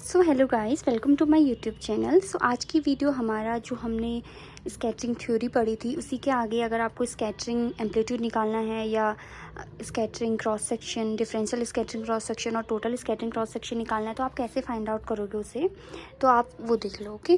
So hello guys, welcome to my YouTube channel. So आज की video हमारा जो हमने स्केचिंग थ्योरी पढ़ी थी उसी के आगे अगर आपको स्केचिंग एम्पलीट्यूड निकालना है या sketching cross section, differential sketching cross section और टोटल स्केचिंग क्रॉस सेक्शन निकालना है तो आप कैसे फाइंड आउट करोगे उसे, तो आप वो देख लो। ओके,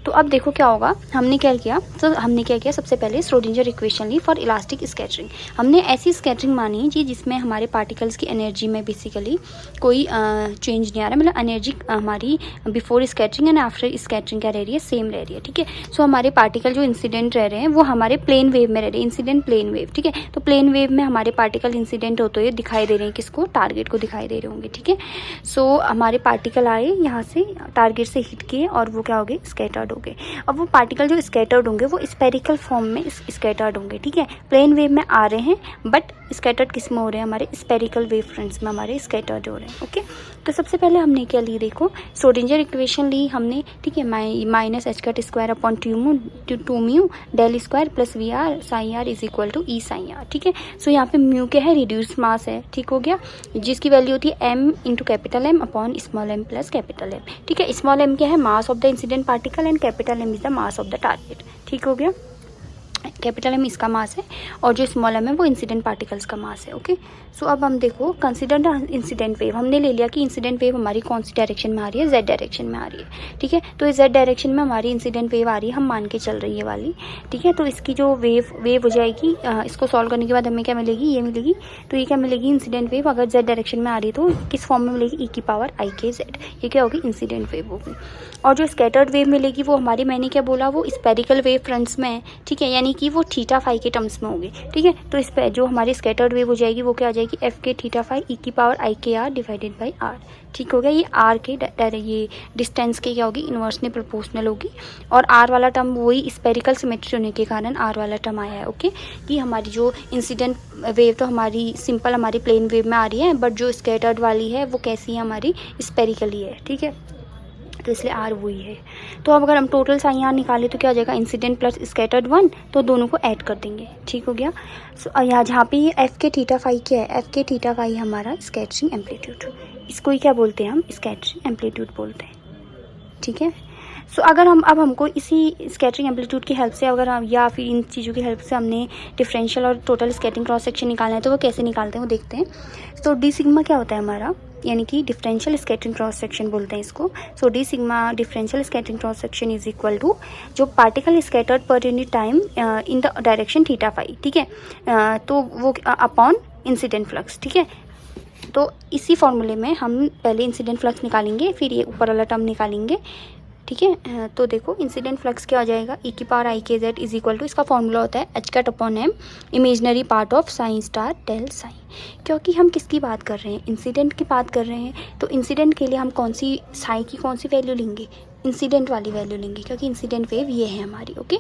तो अब देखो क्या होगा। हमने क्या किया सबसे पहले श्रोडिंगर इक्वेशन ली फॉर इलास्टिक स्कैटरिंग। हमने ऐसी स्कैटरिंग मानी जी जिसमें हमारे पार्टिकल्स की एनर्जी में बेसिकली कोई चेंज नहीं आ रहा, मतलब एनर्जी हमारी before scattering and after scattering क्या रह रही है, सेम रह रही है। ठीक है, सो हमारे पार्टिकल जो इंसिडेंट रह रहे हैं वो हमारे प्लेन वेव में रह रहे हैं, इंसिडेंट प्लेन वेव। ठीक है, तो प्लेन वेव में हमारे पार्टिकल इंसिडेंट होते हुए दिखाई दे रहे हैं, किसको, टारगेट को दिखाई दे रहे होंगे। ठीक है, सो हमारे पार्टिकल आए यहाँ से, टारगेट से हिट किए और वो क्या हो गए, स्कैटर्ड हो गए। अब वो पार्टिकल जो स्कैटर्ड होंगे वो स्फेरिकल फॉर्म में स्कैटर्ड होंगे। ठीक है, प्लेन वेव में आ रहे हैं बट स्कैटर्ड किस में हो रहे हैं, हमारे स्फेरिकल वेव फ्रंट्स में हमारे स्कैटर्ड हो रहे हैं। ओके, तो सबसे पहले हमने क्या ली, देखो श्रोडिंगर इक्वेशन ली हमने। ठीक है, minus H cut square upon two mu del square plus V R psi R is equal to E psi R. ठीक है, सो यहाँ पे म्यू क्या है, रिड्यूस मास है। ठीक हो गया, जिसकी वैल्यू होती है M into capital M upon small M plus capital M. ठीक है, स्मॉल एम क्या है, mass of the incident particle and capital M is the mass of the target. ठीक हो गया, कैपिटल एम इसका मास है और जो स्मॉल एम है वो इंसिडेंट पार्टिकल्स का मास है। ओके, सो अब हम देखो कंसीडर द इंसिडेंट वेव। हमने ले लिया कि इंसिडेंट वेव हमारी कौन सी डायरेक्शन में आ रही है, जेड डायरेक्शन में आ रही है। ठीक है, तो इस जेड डायरेक्शन में हमारी इंसिडेंट वेव आ रही है, हम मान के चल रही है वाली। ठीक है, तो इसकी जो वेव हो जाएगी, इसको सॉल्व करने के बाद हमें क्या मिलेगी, ये मिलेगी। तो ये क्या मिलेगी, इंसिडेंट वेव अगर जेड डायरेक्शन में आ रही है तो किस फॉर्म में मिलेगी, ई की पावर आई के जेड। ये क्या होगी, इंसिडेंट वेव होगी। और जो स्कैटर्ड वेव मिलेगी वो हमारी, मैंने क्या बोला, वो स्पेरिकल वेव फ्रंट्स में है। ठीक है, यानी कि वो थीटा फाई के टर्म्स में होगी। ठीक है, तो इस पर जो हमारी स्कैटर्ड वेव हो जाएगी वो क्या आ जाएगी, एफ के थीटा फाई ई की पावर आई के आर डिवाइडेड बाई आर। ठीक हो गया, ये आर के ये डिस्टेंस के क्या होगी, इनवर्सली प्रोपोर्शनल होगी। और आर वाला टर्म वही स्पेरिकल सिमेट्री होने के कारण आर वाला टर्म आया है। ओके, कि हमारी जो इंसिडेंट वेव तो हमारी सिंपल हमारी प्लेन वेव में आ रही है, बट जो स्कैटर्ड वाली है वो कैसी है, हमारी स्पेरिकली है। ठीक है, तो इसलिए आर वही है। तो अब अगर हम टोटल साइन यहाँ निकालें तो क्या हो जाएगा, इंसिडेंट प्लस स्कैटर्ड 1, तो दोनों को ऐड कर देंगे। ठीक हो गया, सो यहाँ जहाँ पे ये एफ के थीटा फाई क्या है, एफ के थीटा फाई हमारा स्कैटरिंग एम्पलीट्यूड, इसको ही क्या बोलते हैं, हम स्कैटरिंग एम्पलीट्यूड बोलते हैं। ठीक है, सो अगर हमको इसी स्कैटरिंग एम्पलीट्यूड की हेल्प से अगर हम या फिर इन चीज़ों की हेल्प से हमने डिफरेंशियल और टोटल स्कैटरिंग क्रॉस सेक्शन निकालना है तो वो कैसे निकालते हैं वो देखते हैं। तो डी सिग्मा क्या होता है हमारा, यानी कि डिफरेंशियल स्कैटरिंग क्रॉस सेक्शन बोलते हैं इसको। So D sigma differential scattering cross section is equal to जो particle scattered per unit time in the direction theta phi. ठीक है, तो वो अपॉन इंसिडेंट फ्लक्स। ठीक है, तो इसी फॉर्मूले में हम पहले इंसिडेंट फ्लक्स निकालेंगे, फिर ये ऊपर वाला टर्म निकालेंगे। ठीक है, तो देखो इंसिडेंट फ्लक्स क्या हो जाएगा, ई की power I K Z is equal to, इसका फॉर्मूला होता है H cut upon M imaginary part of psi star del psi. क्योंकि हम किसकी बात कर रहे हैं, इंसिडेंट की बात कर रहे हैं, तो इंसिडेंट के लिए हम कौन सी साई की कौन सी वैल्यू लेंगे, इंसिडेंट वाली वैल्यू लेंगे, क्योंकि इंसिडेंट वेव ये है हमारी। ओके,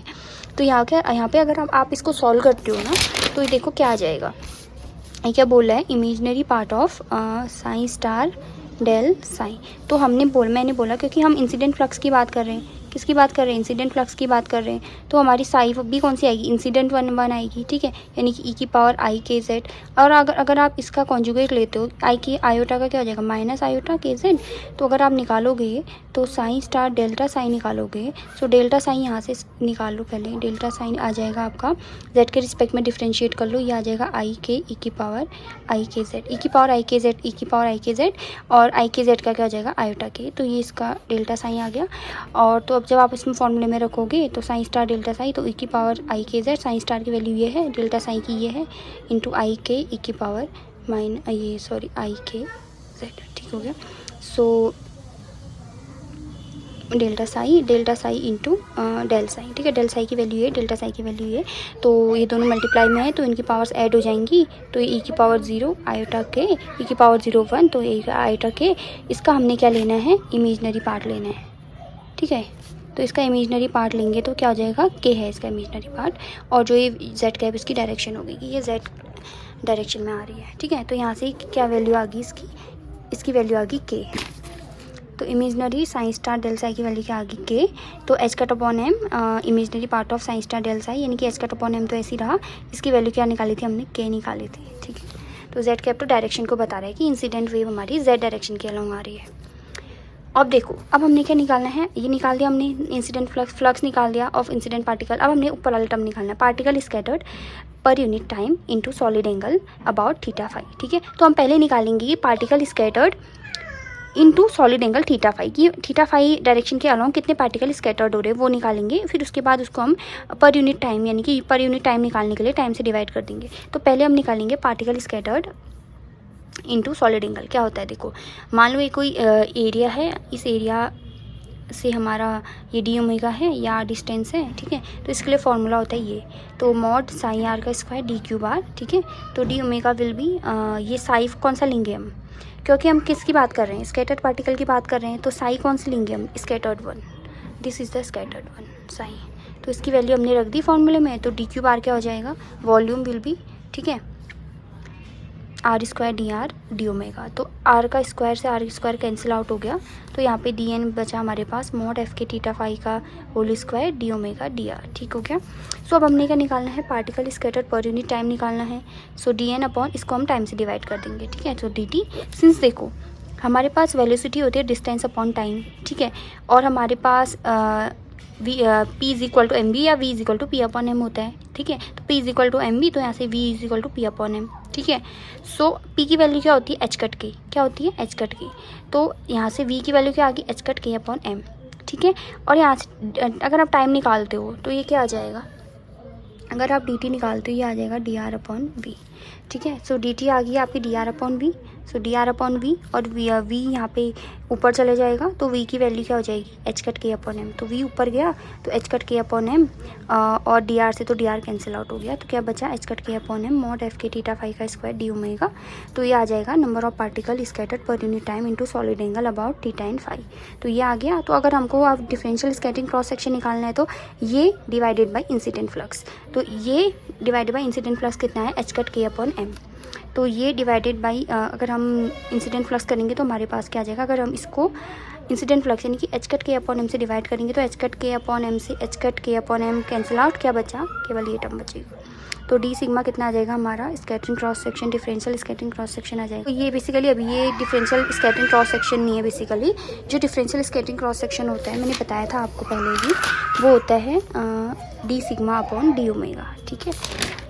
तो यहाँ पे अगर आप इसको सॉल्व करते हो ना तो ये देखो क्या आ जाएगा, ये क्या बोल रहा है, imaginary part of psi star del psi. तो मैंने बोला क्योंकि हम इंसिडेंट फ्लक्स की बात कर रहे हैं, किसकी बात कर रहे हैं, इंसिडेंट फ्लक्स की बात कर रहे हैं, तो हमारी साई भी कौन सी आएगी, इंसिडेंट वन आएगी। ठीक है, यानी कि ई की पावर आई के जेड। और अगर आप इसका कॉन्जुगेट लेते हो, आई की आयोटा का क्या हो जाएगा, माइनस आयोटा के जेड। तो अगर आप निकालोगे तो साइन स्टार डेल्टा साइन निकालोगे, सो डेल्टा साइन यहाँ से निकाल लो, पहले डेल्टा साइन आ जाएगा आपका, जेड के रिस्पेक्ट में डिफ्रेंशिएट कर लो, ये आ जाएगा आई के ई की पावर आई के जेड, ई की पावर आई के जेड, ई की पावर आई के जेड, और आई के जेड का क्या हो जाएगा, आयोटा के। तो ये इसका डेल्टा साइन आ गया। और तो अब जब आप इसमें फॉर्मूले में रखोगे तो साइन स्टार डेल्टा साइन, तो ई की power I K Z, sign star की वैल्यू ये है, डेल्टा साइन की ये है, इंटू आई के ई की पावर आई के जेड। ठीक हो गया, so delta psi into del psi. ठीक है, डेल साई की वैल्यू है, डेल्टा साई की वैल्यू है, तो ये दोनों मल्टीप्लाई में है तो इनकी पावर्स ऐड हो जाएंगी। तो ये ई की पावर 0 आयोटा के, ई की पावर 0 1, तो ये आयोटा के, इसका हमने क्या लेना है, इमेजनरी पार्ट लेना है। ठीक है, तो इसका इमेजनरी पार्ट लेंगे तो क्या हो जाएगा, के है इसका इमेजनरी पार्ट, और जो ये जेड कैप इसकी डायरेक्शन होगी कि ये जेड डायरेक्शन में आ रही है। ठीक है, तो यहाँ से क्या वैल्यू आ गई इसकी वैल्यू आ गई के। तो imaginary psi star del psi की वैल्यू क्या आ गई, के। तो H cut upon M imaginary part of psi star del psi, यानी कि एच कट अपॉन एम तो ऐसी रहा, इसकी वैल्यू क्या निकाली थी हमने, के निकाली थी। ठीक है, तो जेड कैप तो डायरेक्शन को बता रहा है कि इंसिडेंट वेव हमारी जेड डायरेक्शन के अलॉन्ग आ रही है। अब देखो, अब हमने क्या निकालना है, ये निकाल दिया हमने इंसिडेंट फ्लक्स निकाल दिया ऑफ इंसिडेंट पार्टिकल। अब हमने ऊपर वाला टर्म निकालना है, particle scattered per unit time into solid angle about theta phi. ठीक है, तो हम पहले निकालेंगे कि particle scattered into solid angle theta phi की थीटा फाई डायरेक्शन के अलावा कितने पार्टिकल स्कैटर्ड हो रहे हैं वो निकालेंगे। फिर उसके बाद उसको हम पर यूनिट टाइम यानी कि पर यूनिट टाइम निकालने के लिए टाइम से डिवाइड कर देंगे। तो पहले हम निकालेंगे particle scattered into solid angle. क्या होता है देखो, मान लो ये कोई एरिया है, इस एरिया से हमारा ये डी ओमेगा है या डिस्टेंस है। ठीक है, तो इसके लिए फॉर्मूला होता है ये, तो मॉड साई आर का स्क्वायर डी क्यू बार। ठीक है, तो डी ओमेगा विल बी ये साई कौन सा लेंगे हम, क्योंकि हम किसकी बात कर रहे हैं, स्कैटर्ड पार्टिकल की बात कर रहे हैं, तो साई कौन सी लेंगे हम, scattered one. This is the scattered one Sai. तो इसकी वैल्यू हमने रख दी फॉर्मूले में, तो डी क्यू बार क्या हो जाएगा, वॉल्यूम विल बी, ठीक है, R square D R D omega. तो आर का स्क्वायर से आर स्क्वायर कैंसिल आउट हो गया, तो यहाँ पे डी एन बचा हमारे पास, मॉड एफ के थीटा फाई का whole square D omega D R. ठीक हो गया। सो अब हमने क्या निकालना है, particle scattered per unit time निकालना है। सो डी एन अपॉन इसको हम टाइम से डिवाइड कर देंगे। ठीक है, तो डी टी, सिंस देखो हमारे पास वेलोसिटी होती है डिस्टेंस अपॉन टाइम। ठीक है, और हमारे पास P is equal to M B या V is equal to P upon M होता है। ठीक है, तो P is equal to M B, तो यहाँ से V is equal to P upon M. ठीक है, सो पी की वैल्यू क्या होती है, एच कट के, क्या होती है, एच कट के। तो यहाँ से वी की वैल्यू क्या आ गई, H cut K upon M. ठीक है, और यहाँ से अगर आप टाइम निकालते हो तो ये क्या आ जाएगा, अगर आप डी टी निकालते हो ये आ जाएगा डी आर अपॉन वी। ठीक है, सो डी टी आ गई आपकी D R upon V. So D R upon V, और वी यहाँ पे ऊपर चले जाएगा, तो वी की वैल्यू क्या हो जाएगी, H cut K upon M. तो वी ऊपर गया तो H cut K upon M, और डी आर से तो डी आर कैंसिल आउट हो गया, तो क्या बचा, H cut K upon M mod F के थीटा फाई का स्क्वायर डी ओमेगा। तो ये आ जाएगा number of particle scattered per unit time into solid angle about theta and phi. तो ये आ गया। तो अगर हमको अब डिफरेंशियल स्कैटरिंग क्रॉस सेक्शन निकालना है तो ये डिवाइडेड बाई इंसिडेंट फ्लक्स, तो ये डिवाइडेड बाई इंसिडेंट फ्लक्स कितना है, H cut K upon M. तो ये डिवाइडेड बाई अगर हम इंसिडेंट फ्लक्स करेंगे तो हमारे पास क्या आ जाएगा, अगर हम इसको इंसिडेंट फ्लक्स यानी कि H cut K upon M से डिवाइड करेंगे तो H cut K upon M से H cut K upon M cancel out, क्या बचा, केवल ये टर्म बचेगा। तो डी सिग्मा कितना आ जाएगा हमारा, scattering cross section, differential scattering cross section आ जाएगा। तो ये बेसिकली अभी ये डिफरेंशियल स्कैटरिंग क्रॉस सेक्शन नहीं है, बेसिकली जो डिफरेंशियल स्कैटरिंग क्रॉस सेक्शन होता है, मैंने बताया था आपको पहले भी, वो होता है D sigma upon D omega. ठीक है,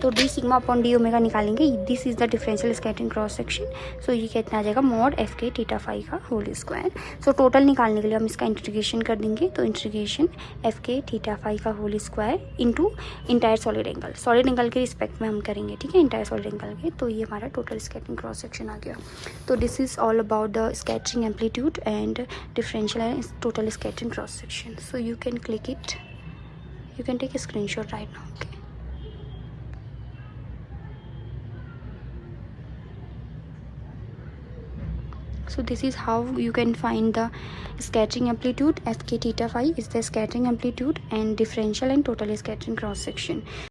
तो D sigma upon D omega निकालेंगे, this is the differential scattering cross section. So ये कितना आ जाएगा, मॉड एफ के थीटा फाई का होल स्क्वायर। सो टोटल निकालने के लिए हम इसका इंटीग्रेशन कर देंगे, तो इंटीग्रेशन एफ के थीटा फाई का whole square into entire solid angle, solid angle के रिस्पेक्ट में हम करेंगे। ठीक है, इंटायर सॉलिड एंगल के, तो ये हमारा टोटल स्कैटरिंग क्रॉस सेक्शन आ गया। तो this is all about the scattering amplitude and differential and total scattering cross section. So you can click it, you can take a screenshot right now. Okay, so this is how you can find the scattering amplitude. Fk theta phi is the scattering amplitude and differential and total scattering cross section.